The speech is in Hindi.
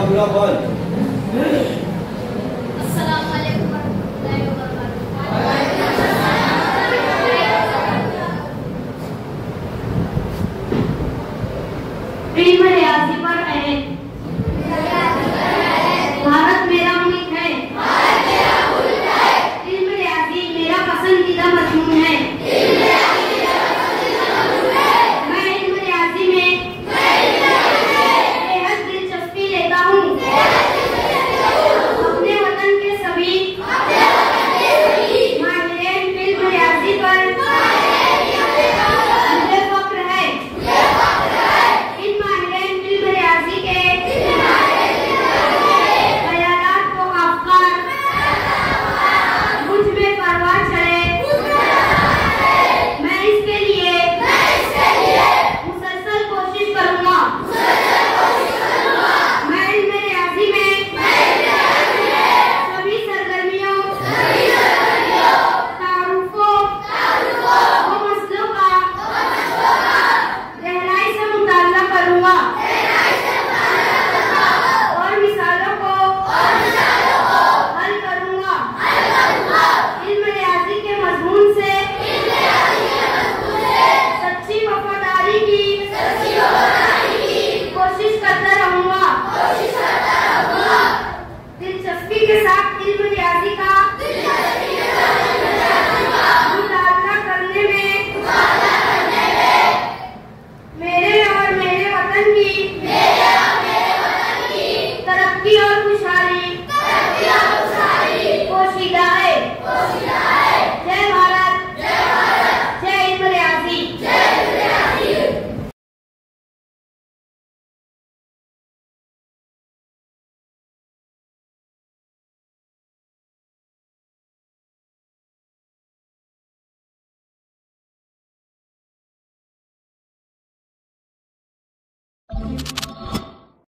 पूरा बोल। अस्सलाम वालेकुम वरहमतुल्लाहि वबरकातुहू। इल्म रियाज़ी पर अहद। भारत मेरा मुल्क है। इल्म रियाज़ी मेरा पसंदीदा मजमून है। मैं इल्म रियाज़ी में बेहद दिलचस्पी लेता हूँ। अपने वतन के सभी माहिरीन इल्म रियाज़ी पर मुझे फख्र है। इन माहिरीन इल्म रियाज़ी के ख्यालात को अफकार मुझ में परवाह चढ़े। मैं इसके लिए मुसलसल कोशिश करूँगा। मैं इल्म रियाज़ी में सभी सरगर्मियों तारुफ़ों व मसलों का गहराई से मुताला करूँगा और मिसालों को हल करूँगा। इल्म रियाज़ी के मज़मून से सच्ची वफादारी की कोशिश करता रहूँगा। दिलचस्पी के साथ इल्म रियाज़ी का मुताला करने में मेरे और मेरे वतन की तरक्की और खुशहाली पोशीदा है। जय भारत, जय इल्म रियाज़ी।